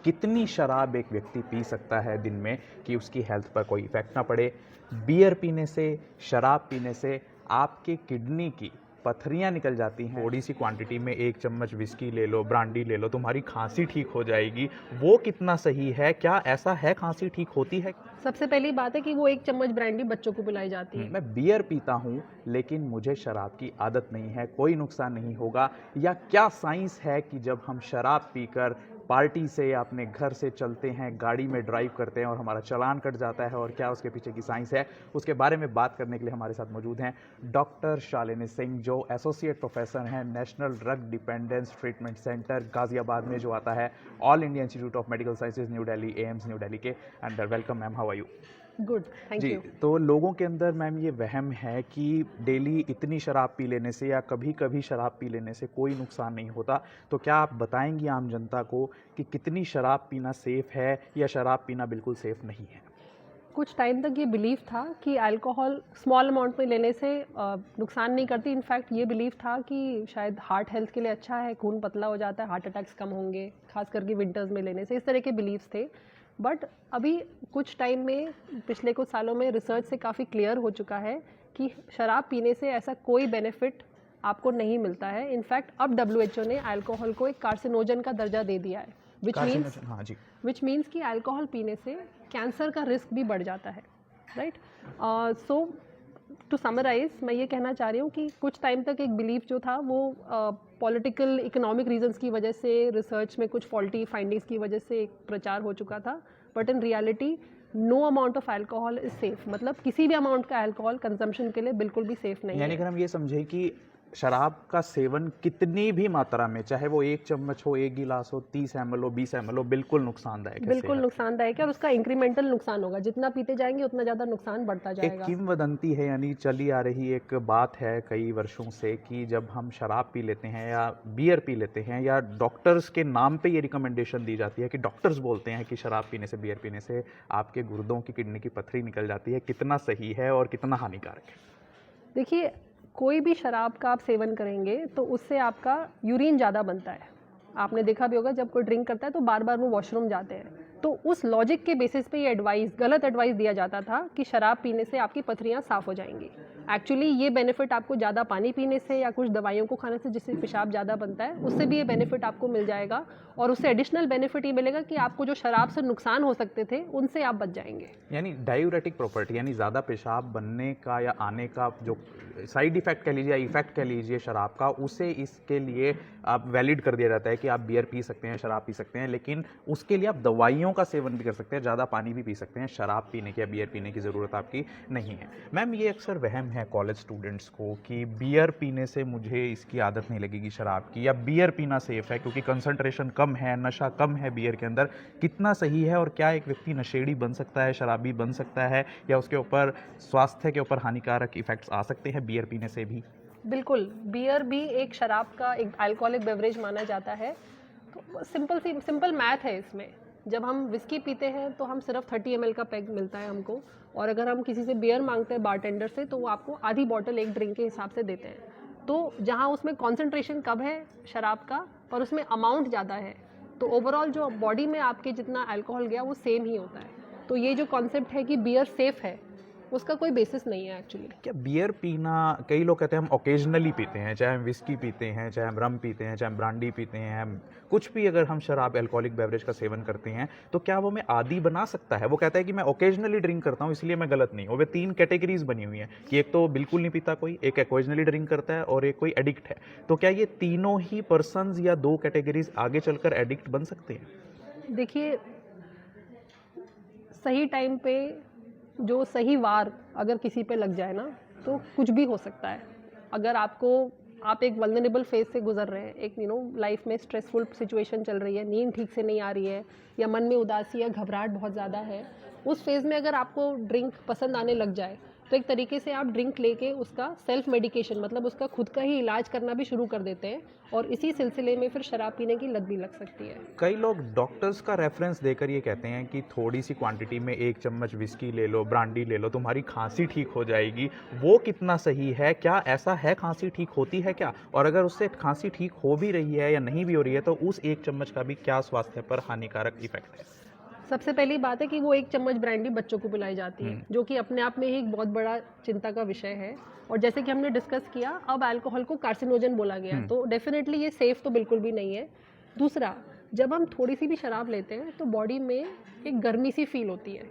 कितनी शराब एक व्यक्ति पी सकता है दिन में कि उसकी हेल्थ पर कोई इफेक्ट ना पड़े। बियर पीने से, शराब पीने से आपके किडनी की पथरियाँ निकल जाती हैं। थोड़ी सी क्वांटिटी में 1 चम्मच विस्की ले लो, ब्रांडी ले लो, तुम्हारी खांसी ठीक हो जाएगी। वो कितना सही है? क्या ऐसा है, खांसी ठीक होती है? सबसे पहली बात है कि वो 1 चम्मच ब्रांडी बच्चों को पिलाई जाती है। मैं बियर पीता हूँ लेकिन मुझे शराब की आदत नहीं है, कोई नुकसान नहीं होगा? या क्या साइंस है कि जब हम शराब पीकर पार्टी से या अपने घर से चलते हैं, गाड़ी में ड्राइव करते हैं और हमारा चालान कट जाता है, और क्या उसके पीछे की साइंस है? उसके बारे में बात करने के लिए हमारे साथ मौजूद हैं डॉक्टर शालिनी सिंह, जो एसोसिएट प्रोफेसर हैं National Drug Dependence Treatment Centre Ghaziabad में जो आता है All India Institute of Medical Sciences New Delhi, AIIMS New Delhi के under. Welcome ma'am, how are you? Good, thank ji, you. तो लोगों के अंदर मैम ये वहम है कि डेली इतनी शराब पी लेने से या कभी-कभी शराब पी लेने से कोई नुकसान नहीं होता। तो क्या आप बताएँगी आम जनता को कि कितनी शराब पीना सेफ़ है या शराब पीना बिल्कुल सेफ़ नहीं है? कुछ टाइम तक ये बिलीव था कि अल्कोहल स्मॉल अमाउंट में लेने से नुकसान नहीं करती। इनफैक्ट ये बिलीव था कि शायद हार्ट हेल्थ के लिए अच्छा है, खून पतला हो जाता है, हार्ट अटैक्स कम होंगे, खास करके विंटर्स में लेने से। इस तरह के बिलीव्स थे। बट अभी कुछ टाइम में, पिछले कुछ सालों में रिसर्च से काफ़ी क्लियर हो चुका है कि शराब पीने से ऐसा कोई बेनिफिट आपको नहीं मिलता है। इनफैक्ट अब डब्ल्यूएचओ ने अल्कोहल को एक कार्सिनोजन का दर्जा दे दिया है, हाँ जी। विच मीन्स कि अल्कोहल पीने से कैंसर का रिस्क भी बढ़ जाता है, राइट? सो टू समराइज, मैं ये कहना चाह रही हूँ कि कुछ टाइम तक एक बिलीफ जो था वो पॉलिटिकल इकोनॉमिक रीजंस की वजह से, रिसर्च में कुछ फॉल्टी फाइंडिंग्स की वजह से एक प्रचार हो चुका था। But in reality no amount of alcohol is safe. मतलब किसी भी अमाउंट का अल्कोहल कंजम्पशन के लिए बिल्कुल भी सेफ नहीं यानी है। कि हम ये समझें कि शराब का सेवन कितनी भी मात्रा में, चाहे वो 1 चम्मच हो, 1 गिलास हो, 30 ml हो, 20 ml हो, बिल्कुल नुकसानदायक है बिल्कुल सेहत। नुकसानदायक है और उसका इंक्रीमेंटल नुकसान होगा। जितना पीते जाएंगे उतना ज़्यादा नुकसान बढ़ता एक जाएगा। किंवदंती है, यानी चली आ रही एक बात है कई वर्षों से कि जब हम शराब पी लेते हैं या बियर पी लेते हैं, या डॉक्टर्स के नाम पे ये रिकमेंडेशन दी जाती है कि डॉक्टर्स बोलते हैं कि शराब पीने से, बियर पीने से आपके गुर्दों की, किडनी की पथरी निकल जाती है। कितना सही है और कितना हानिकारक है? देखिए, कोई भी शराब का आप सेवन करेंगे तो उससे आपका यूरिन ज़्यादा बनता है। आपने देखा भी होगा, जब कोई ड्रिंक करता है तो बार बार वो वॉशरूम जाते हैं। तो उस लॉजिक के बेसिस पे ये गलत एडवाइस दिया जाता था कि शराब पीने से आपकी पथरियाँ साफ़ हो जाएंगी। एक्चुअली ये बेनिफिट आपको ज़्यादा पानी पीने से या कुछ दवाइयों को खाने से, जिससे पेशाब ज़्यादा बनता है, उससे भी ये बेनिफिट आपको मिल जाएगा। और उससे एडिशनल बेनिफिट ये मिलेगा कि आपको जो शराब से नुकसान हो सकते थे उनसे आप बच जाएंगे। यानी डायूरेटिक प्रॉपर्टी, यानी ज़्यादा पेशाब बनने का या आने का जो साइड इफेक्ट कह लीजिए या इफेक्ट कह लीजिए शराब का, उसे इसके लिए आप वैलिड कर दिया जाता है कि आप बियर पी सकते हैं, शराब पी सकते हैं, लेकिन उसके लिए आप दवाइयों का सेवन भी कर सकते हैं, ज़्यादा पानी भी पी सकते हैं। शराब पीने की या बियर पीने की ज़रूरत आपकी नहीं है। मैम, ये अक्सर वहम है कॉलेज स्टूडेंट्स को कि बियर पीने से मुझे इसकी आदत नहीं लगेगी शराब की, या बियर पीना सेफ है क्योंकि कंसंट्रेशन कम है, नशा कम है बियर के अंदर। कितना सही है, और क्या एक व्यक्ति नशेड़ी बन सकता है, शराबी बन सकता है, या उसके ऊपर, स्वास्थ्य के ऊपर हानिकारक इफेक्ट्स आ सकते हैं बियर पीने से भी? बिल्कुल, बियर भी एक शराब का एक अल्कोहलिक बेवरेज माना जाता है। तो सिंपल मैथ है इसमें। जब हम विस्की पीते हैं तो हम सिर्फ 30 ml का पैक मिलता है हमको, और अगर हम किसी से बियर मांगते हैं बारटेंडर से, तो वो आपको आधी बॉटल एक ड्रिंक के हिसाब से देते हैं। तो जहाँ उसमें कॉन्सेंट्रेशन कम है शराब का और उसमें अमाउंट ज़्यादा है, तो ओवरऑल जो बॉडी में आपके जितना अल्कोहल गया वो सेम ही होता है। तो ये जो कॉन्सेप्ट है कि बियर सेफ है, उसका कोई बेसिस नहीं है एक्चुअली। क्या बियर पीना, कई लोग कहते हैं हम ओकेजनली पीते हैं, चाहे हम विस्की पीते हैं, चाहे हम रम पीते हैं, चाहे हम ब्रांडी पीते हैं, हम कुछ भी अगर हम शराब, अल्कोहलिक बेवरेज का सेवन करते हैं, तो क्या वो हमें आदी बना सकता है? वो कहता है कि मैं ओकेजनली ड्रिंक करता हूँ इसलिए मैं गलत नहीं हूँ। वे 3 कैटेगरीज बनी हुई हैं कि एक तो बिल्कुल नहीं पीता कोई, एक ओकेजनली ड्रिंक करता है, और एक कोई एडिक्ट है। तो क्या ये तीनों ही पर्सन्स या 2 कैटेगरीज आगे चलकर एडिक्ट बन सकते हैं? देखिए, सही टाइम पे, जो सही वार अगर किसी पे लग जाए ना, तो कुछ भी हो सकता है। अगर आप एक वल्नरेबल फेज से गुजर रहे हैं, एक लाइफ में स्ट्रेसफुल सिचुएशन चल रही है, नींद ठीक से नहीं आ रही है, या मन में उदासी या घबराहट बहुत ज़्यादा है, उस फेज़ में अगर आपको ड्रिंक पसंद आने लग जाए, तो एक तरीके से आप ड्रिंक लेके उसका सेल्फ मेडिकेशन मतलब उसका खुद का ही इलाज करना भी शुरू कर देते हैं और इसी सिलसिले में फिर शराब पीने की लत भी लग सकती है। कई लोग डॉक्टर्स का रेफरेंस देकर ये कहते हैं कि थोड़ी सी क्वांटिटी में 1 चम्मच विस्की ले लो, ब्रांडी ले लो, तुम्हारी खांसी ठीक हो जाएगी। वो कितना सही है? क्या ऐसा है? खांसी ठीक होती है क्या? और अगर उससे खांसी ठीक हो भी रही है या नहीं भी हो रही है तो उस 1 चम्मच का भी क्या स्वास्थ्य पर हानिकारक इफेक्ट है? सबसे पहली बात है कि वो 1 चम्मच ब्रांडी बच्चों को पिलाई जाती है, जो कि अपने आप में ही एक बहुत बड़ा चिंता का विषय है। और जैसे कि हमने डिस्कस किया, अब अल्कोहल को कार्सिनोजन बोला गया, तो डेफिनेटली ये सेफ तो बिल्कुल भी नहीं है। दूसरा, जब हम थोड़ी सी भी शराब लेते हैं तो बॉडी में एक गर्मी सी फील होती है।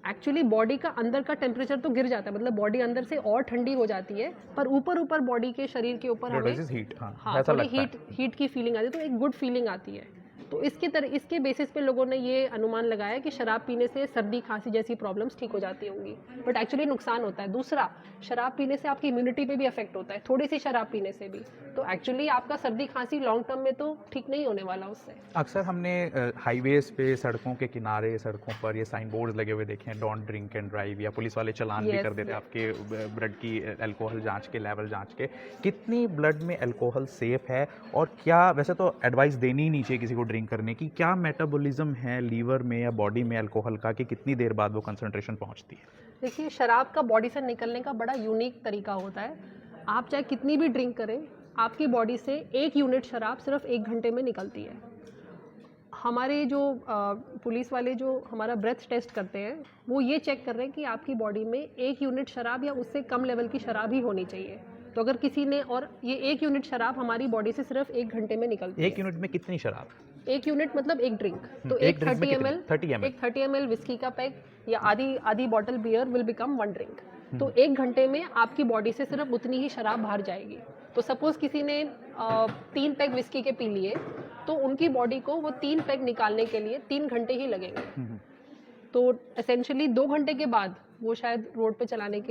एक्चुअली बॉडी का अंदर का टेम्परेचर तो गिर जाता है, मतलब बॉडी अंदर से और ठंडी हो जाती है, पर ऊपर बॉडी के शरीर के ऊपर हमें थोड़ी हीट की फीलिंग आती है, तो एक गुड फीलिंग आती है। तो इसके बेसिस पे लोगों ने ये अनुमान लगाया कि शराब पीने से सर्दी खांसी जैसी प्रॉब्लम्स ठीक हो जाती होंगी, बट एक्चुअली नुकसान होता है। दूसरा, शराब पीने से आपकी इम्यूनिटी पे भी अफेक्ट होता है, थोड़ी सी शराब पीने से भी। तो एक्चुअली आपका सर्दी खांसी लॉन्ग टर्म में तो ठीक नहीं होने वाला उससे। अक्सर हमने हाईवेज पे, सड़कों के किनारे, सड़कों पर ये साइन बोर्ड लगे हुए देखे हैं, डोंट ड्रिंक एंड ड्राइव, या पुलिस वाले चालान भी कर देते हैं आपके ब्लड की अल्कोहल जांच के, लेवल जांच के। कितनी ब्लड में अल्कोहल सेफ है? और क्या, वैसे तो एडवाइस देनी ही नहीं चाहिए किसी को ड्रिंक करने की, क्या मेटाबॉलिज्म है लीवर में या बॉडी में अल्कोहल का कि कितनी देर बाद वो कंसंट्रेशन पहुंचती है? देखिए, शराब का बॉडी से निकलने का बड़ा यूनिक तरीका होता है। आप चाहे कितनी भी ड्रिंक करें, आपकी बॉडी से 1 यूनिट शराब सिर्फ 1 घंटे में निकलती है। हमारे जो पुलिस वाले जो हमारा ब्रेथ टेस्ट करते हैं, वो ये चेक कर रहे हैं कि आपकी बॉडी में 1 यूनिट शराब या उससे कम लेवल की शराब ही होनी चाहिए। तो अगर किसी ने, और ये 1 यूनिट शराब हमारी बॉडी से सिर्फ 1 घंटे में निकलती है। 1 यूनिट में कितनी शराब? 1 यूनिट मतलब 1 ड्रिंक। तो एक 30 ml ml विस्की का पैक या आधी bottle beer will become 1 drink. तो 1 घंटे में आपकी बॉडी से सिर्फ उतनी ही शराब बाहर जाएगी। तो सपोज किसी ने 3 पैक विस्की के पी लिए, तो उनकी बॉडी को वो 3 पैक निकालने के लिए 3 घंटे ही लगेंगे। तो एसेंशियली 2 घंटे के बाद वो शायद रोड पे चलाने के